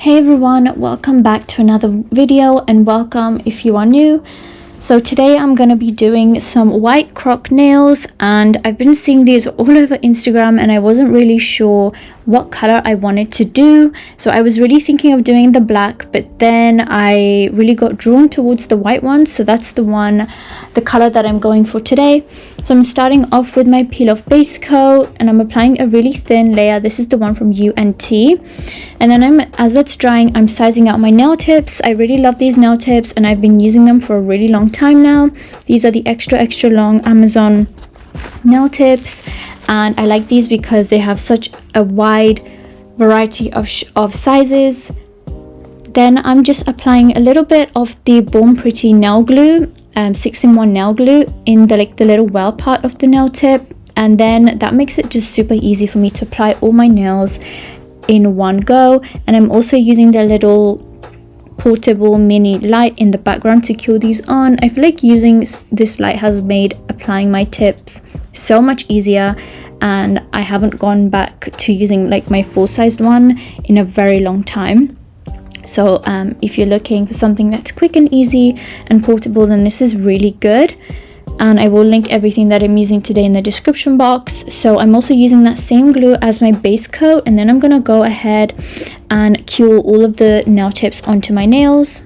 Hey everyone, welcome back to another video and welcome if you are new. So today I'm going to be doing some white croc nails, and I've been seeing these all over Instagram and I wasn't really sure what color I wanted to do. So I was really thinking of doing the black, but then I really got drawn towards the white one. So that's the color that I'm going for today. So I'm starting off with my peel off base coat and I'm applying a really thin layer. This is the one from UNT. And then as that's drying, I'm sizing out my nail tips. I really love these nail tips and I've been using them for a really long time now. These are the extra long Amazon nail tips, and I like these because they have such a wide variety of sizes. Then I'm just applying a little bit of the Born Pretty nail glue, 6-in-1 nail glue in the little well part of the nail tip, and then that makes it just super easy for me to apply all my nails in one go. And I'm also using the little portable mini light in the background to cure these on. I feel like using this light has made applying my tips so much easier, and I haven't gone back to using like my full-sized one in a very long time. So if you're looking for something that's quick and easy and portable, then this is really good. And I will link everything that I'm using today in the description box. So I'm also using that same glue as my base coat, and then I'm gonna go ahead and cure all of the nail tips onto my nails.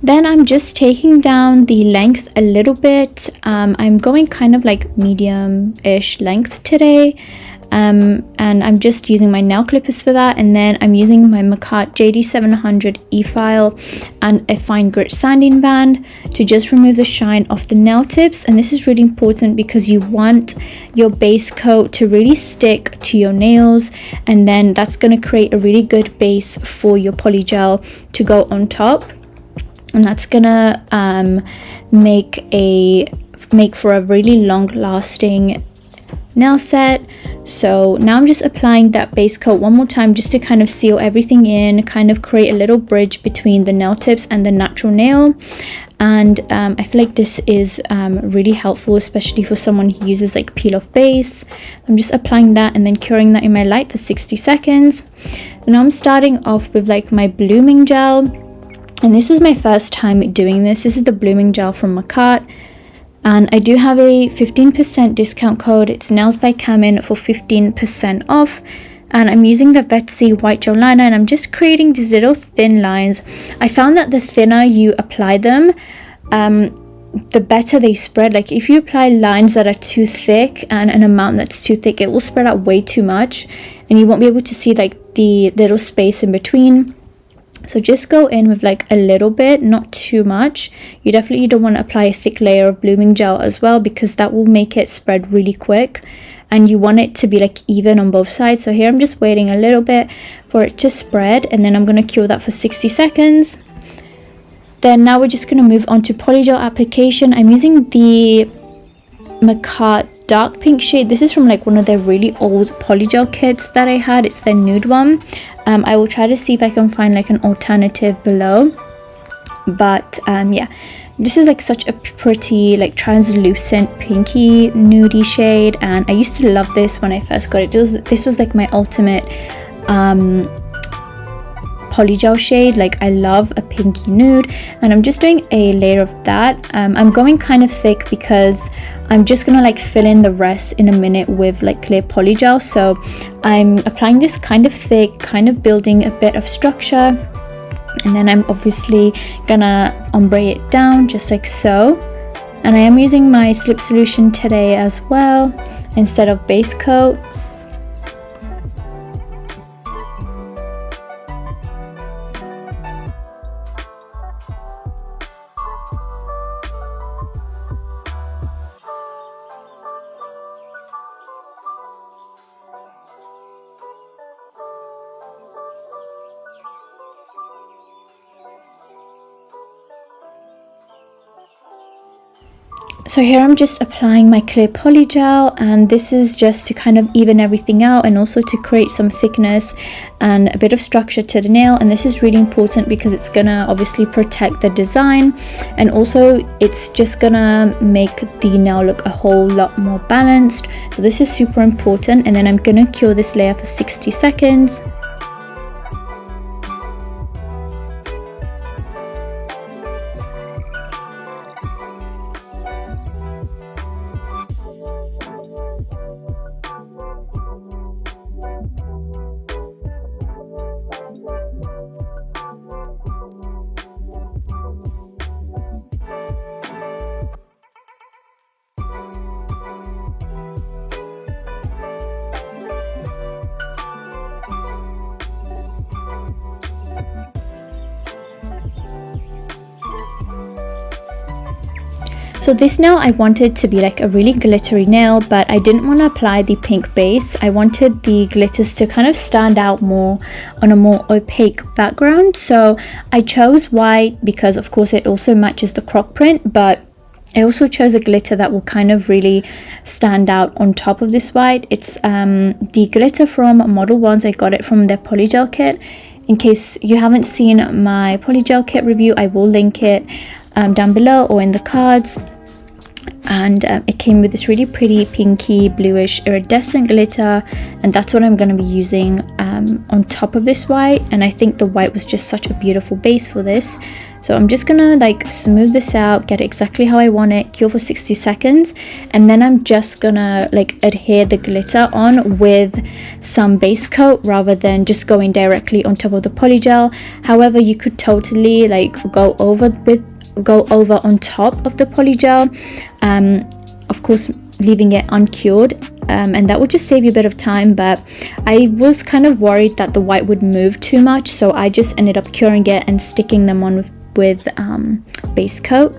Then I'm just taking down the length a little bit. I'm going kind of like medium-ish length today. And I'm just using my nail clippers for that. And then I'm using my Makat JD700 e-file and a fine grit sanding band to just remove the shine off the nail tips. And this is really important because you want your base coat to really stick to your nails, and then that's going to create a really good base for your polygel to go on top. And that's gonna make for a really long lasting nail set. So now I'm just applying that base coat one more time just to kind of seal everything in, kind of create a little bridge between the nail tips and the natural nail. And I feel like this is really helpful, especially for someone who uses like peel off base. I'm just applying that and then curing that in my light for 60 seconds. And now I'm starting off with like my blooming gel. And this was my first time doing this. This is the blooming gel from Makat. And I do have a 15% discount code. It's Nails by Camin for 15% off. And I'm using the Vetsy white gel liner, and I'm just creating these little thin lines. I found that the thinner you apply them, the better they spread. Like if you apply lines that are too thick and an amount that's too thick, it will spread out way too much. And you won't be able to see like the little space in between. So just go in with like a little bit, not too much. You definitely don't want to apply a thick layer of blooming gel as well, because that will make it spread really quick, and you want it to be like even on both sides. So here I'm just waiting a little bit for it to spread, and then I'm going to cure that for 60 seconds. Then now we're just going to move on to polygel application. I'm using the Makat dark pink shade. This is from like one of their really old polygel kits that I had. It's their nude one. I will try to see if I can find like an alternative below, but yeah, this is like such a pretty like translucent pinky nudie shade, and I used to love this when I first got it. This was like my ultimate polygel shade. Like I love a pinky nude, and I'm just doing a layer of that. I'm going kind of thick because I'm just gonna like fill in the rest in a minute with like clear polygel. So I'm applying this kind of thick, kind of building a bit of structure, and then I'm obviously gonna ombre it down just like so. And I am using my slip solution today as well instead of base coat. So here I'm just applying my clear polygel, and this is just to kind of even everything out and also to create some thickness and a bit of structure to the nail. And this is really important because it's gonna obviously protect the design, and also it's just gonna make the nail look a whole lot more balanced. So this is super important. And then I'm gonna cure this layer for 60 seconds. So this nail I wanted to be like a really glittery nail, but I didn't want to apply the pink base. I wanted the glitters to kind of stand out more on a more opaque background. So I chose white because of course it also matches the croc print, but I also chose a glitter that will kind of really stand out on top of this white. It's the glitter from Model Ones. I got it from their Polygel kit. In case you haven't seen my Polygel kit review, I will link it down below or in the cards. And it came with this really pretty pinky bluish iridescent glitter, and that's what I'm going to be using on top of this white. And I think the white was just such a beautiful base for this. So I'm just gonna like smooth this out, get it exactly how I want it, cure for 60 seconds, and then I'm just gonna like adhere the glitter on with some base coat rather than just going directly on top of the polygel. However, you could totally like go over on top of the polygel, of course leaving it uncured, and that would just save you a bit of time. But I was kind of worried that the white would move too much, so I just ended up curing it and sticking them on with base coat.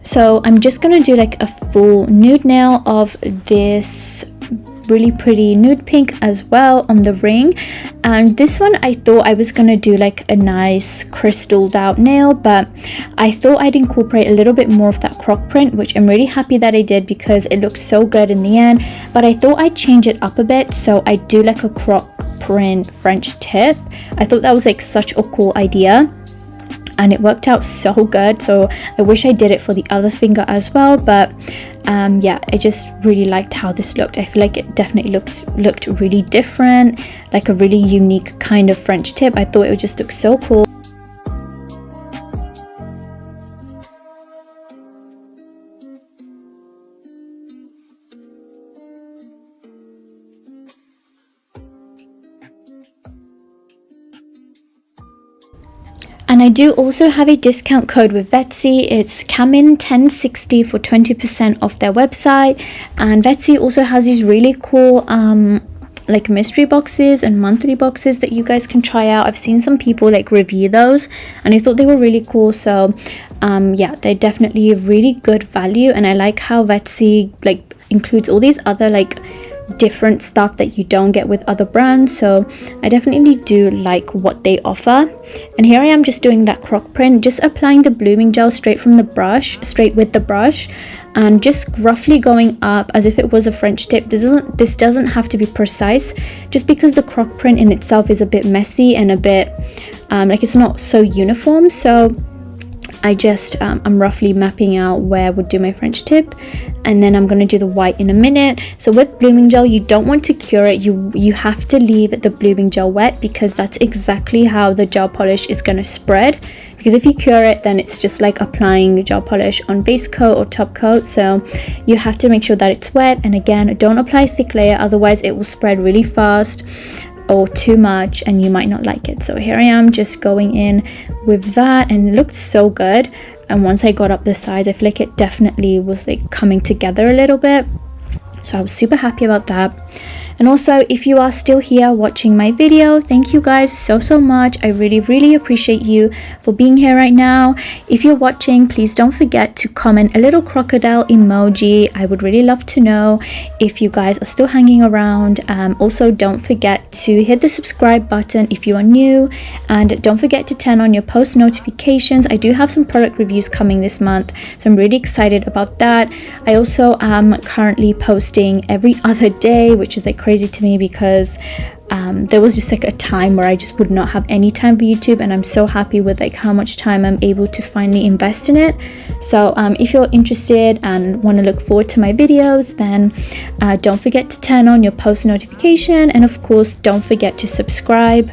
So I'm just gonna do like a full nude nail of this really pretty nude pink as well on the ring. And this one I thought I was gonna do like a nice crystalled out nail, but I thought I'd incorporate a little bit more of that croc print, which I'm really happy that I did because it looks so good in the end. But I thought I'd change it up a bit, so I do like a croc print French tip. I thought that was like such a cool idea, and it worked out so good. So I wish I did it for the other finger as well, but yeah, I just really liked how this looked. I feel like it definitely looked really different, like a really unique kind of French tip. I thought it would just look so cool. And I do also have a discount code with Vetsy. It's Camin1060 for 20% off their website. And Vetsy also has these really cool like mystery boxes and monthly boxes that you guys can try out. I've seen some people like review those and I thought they were really cool. So yeah, they're definitely a really good value, and I like how Vetsy like includes all these other like different stuff that you don't get with other brands. So I definitely do like what they offer. And here I am just doing that croc print, just applying the blooming gel straight with the brush. and just roughly going up as if it was a French tip. This doesn't have to be precise, just because the croc print in itself is a bit messy and a bit like it's not so uniform. So I just I'm roughly mapping out where I would do my French tip, and then I'm going to do the white in a minute. So with blooming gel, you don't want to cure it. You have to leave the blooming gel wet, because that's exactly how the gel polish is going to spread. Because if you cure it, then it's just like applying gel polish on base coat or top coat. So you have to make sure that it's wet, and again, don't apply a thick layer, otherwise it will spread really fast or too much and you might not like it. So here I am just going in with that, and it looked so good. And once I got up the sides, I feel like it definitely was like coming together a little bit, so I was super happy about that. And also, if you are still here watching my video, thank you guys so much. I really appreciate you for being here right now. If you're watching, please don't forget to comment a little crocodile emoji. I would really love to know if you guys are still hanging around. Also, don't forget to hit the subscribe button if you are new, and don't forget to turn on your post notifications. I do have some product reviews coming this month, so I'm really excited about that. I also am currently posting every other day, which is like crazy to me, because there was just like a time where I just would not have any time for YouTube, and I'm so happy with like how much time I'm able to finally invest in it. So if you're interested and want to look forward to my videos, then don't forget to turn on your post notification, and of course don't forget to subscribe.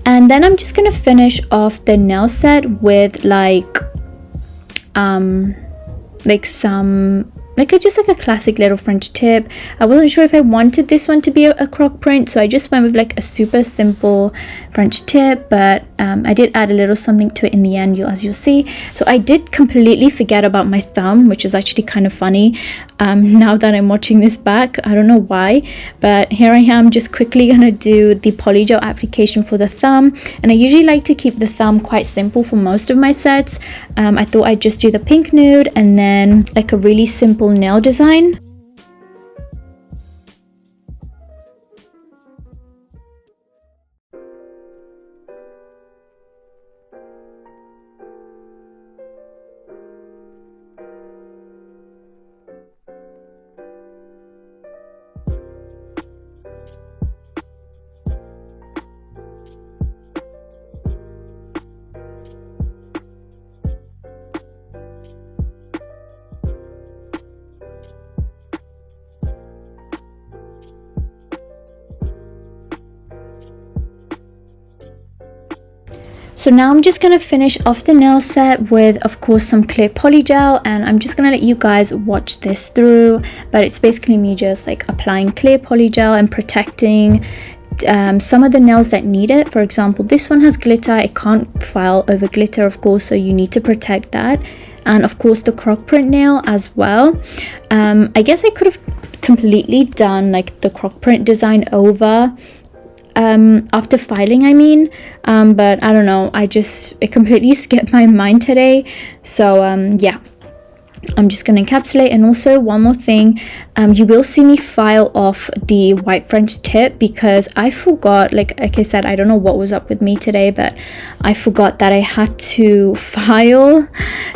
And then I'm just gonna finish off the nail set with just like a classic little French tip. I wasn't sure if I wanted this one to be a croc print, so I just went with like a super simple French tip, but I did add a little something to it in the end, as you'll see. So I did completely forget about my thumb, which is actually kind of funny now that I'm watching this back. I don't know why, but here I am just quickly gonna do the polygel application for the thumb. And I usually like to keep the thumb quite simple for most of my sets. I thought I'd just do the pink nude and then like a really simple nail design. So now I'm just going to finish off the nail set with, of course, some clear polygel, and I'm just going to let you guys watch this through. But it's basically me just like applying clear polygel and protecting some of the nails that need it. For example, this one has glitter. It can't file over glitter, of course, so you need to protect that. And of course the croc print nail as well. I guess I could have completely done like the croc print design over after filing, I mean, but I don't know, it completely skipped my mind today. So yeah, I'm just gonna encapsulate. And also one more thing, you will see me file off the white French tip, because I forgot, like I said, I don't know what was up with me today, but I forgot that I had to file.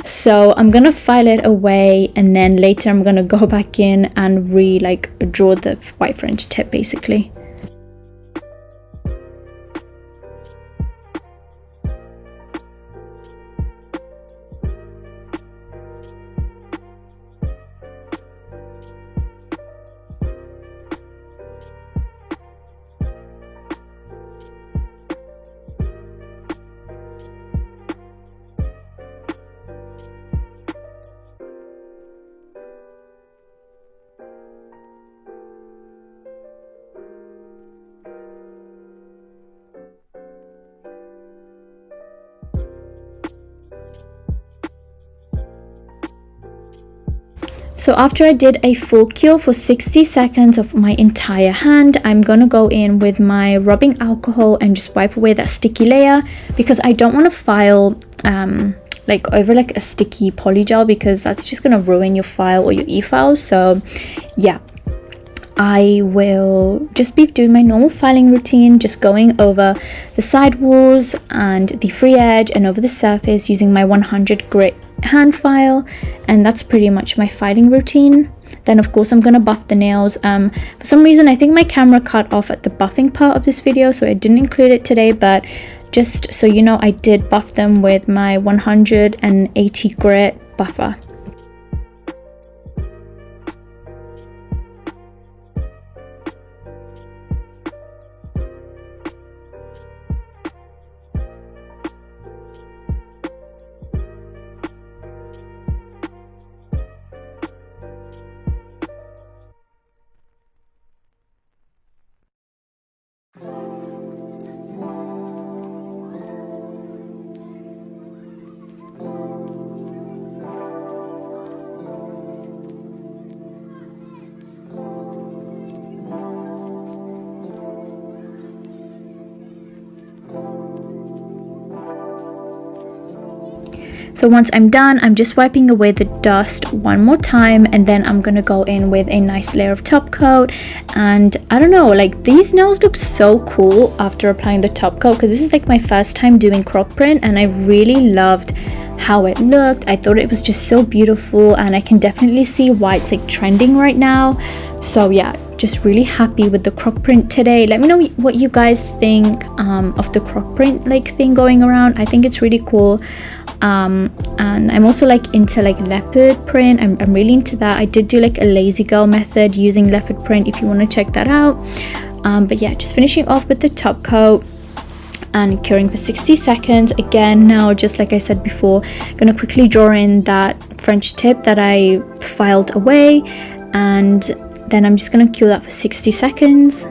So I'm gonna file it away, and then later I'm gonna go back in and draw the white French tip basically. So after I did a full cure for 60 seconds of my entire hand, I'm gonna go in with my rubbing alcohol and just wipe away that sticky layer, because I don't want to file like over like a sticky polygel, because that's just gonna ruin your file or your e-files. So yeah, I will just be doing my normal filing routine, just going over the side walls and the free edge and over the surface using my 100 grit hand file, and that's pretty much my filing routine. Then of course I'm gonna buff the nails. For some reason I think my camera cut off at the buffing part of this video, so I didn't include it today, but just so you know, I did buff them with my 180 grit buffer. So once I'm done, I'm just wiping away the dust one more time, and then I'm gonna go in with a nice layer of top coat. And I don't know, like these nails look so cool after applying the top coat, because this is like my first time doing croc print and I really loved how it looked. I thought it was just so beautiful, and I can definitely see why it's like trending right now. So yeah, just really happy with the croc print today. Let me know what you guys think of the croc print like thing going around. I think it's really cool. And I'm also like into like leopard print. I'm really into that. I did do like a lazy girl method using leopard print if you want to check that out. But yeah, just finishing off with the top coat and curing for 60 seconds. Again, now just like I said before, I'm gonna quickly draw in that French tip that I filed away, and then I'm just gonna cure that for 60 seconds.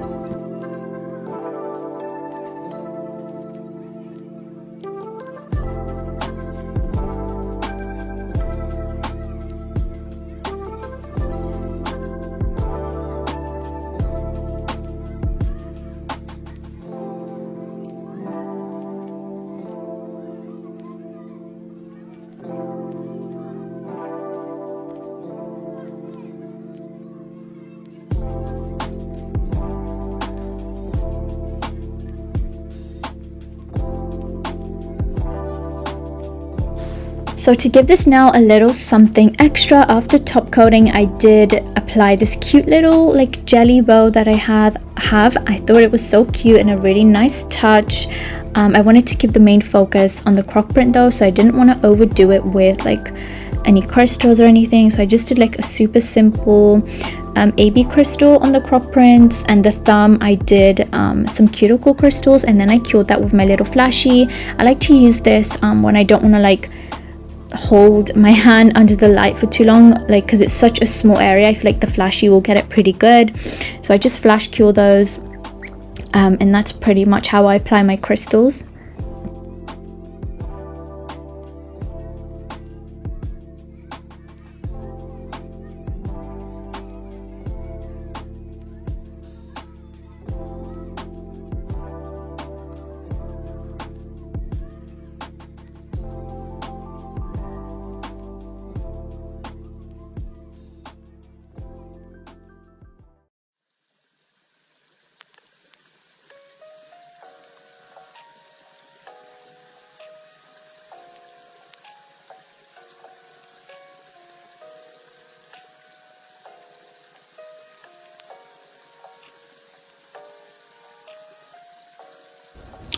So to give this nail a little something extra after top coating, I did apply this cute little like jelly bow that I have. I thought it was so cute and a really nice touch. I wanted to keep the main focus on the croc print though, so I didn't want to overdo it with like any crystals or anything. So I just did like a super simple AB crystal on the croc prints, and the thumb I did some cuticle crystals, and then I cured that with my little flashy. I like to use this when I don't want to like hold my hand under the light for too long, like because it's such a small area. I feel like the flashy will get it pretty good, so I just flash cure those, and that's pretty much how I apply my crystals.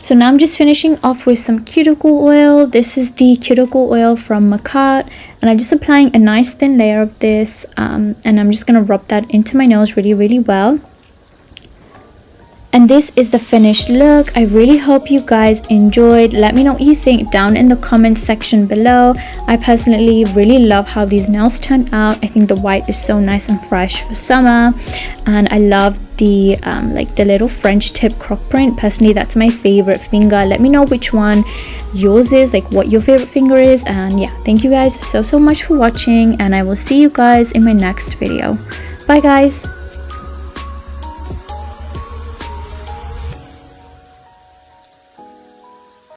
So now I'm just finishing off with some cuticle oil. This is the cuticle oil from Macart, and I'm just applying a nice thin layer of this, and I'm just going to rub that into my nose really well. And this is the finished look. I really hope you guys enjoyed. Let me know what you think down in the comment section below. I personally really love how these nails turned out. I think the white is so nice and fresh for summer, and I love the like the little French tip croc print. Personally, that's my favorite finger. Let me know which one yours is, like what your favorite finger is. And yeah, thank you guys so much for watching, and I will see you guys in my next video. Bye guys.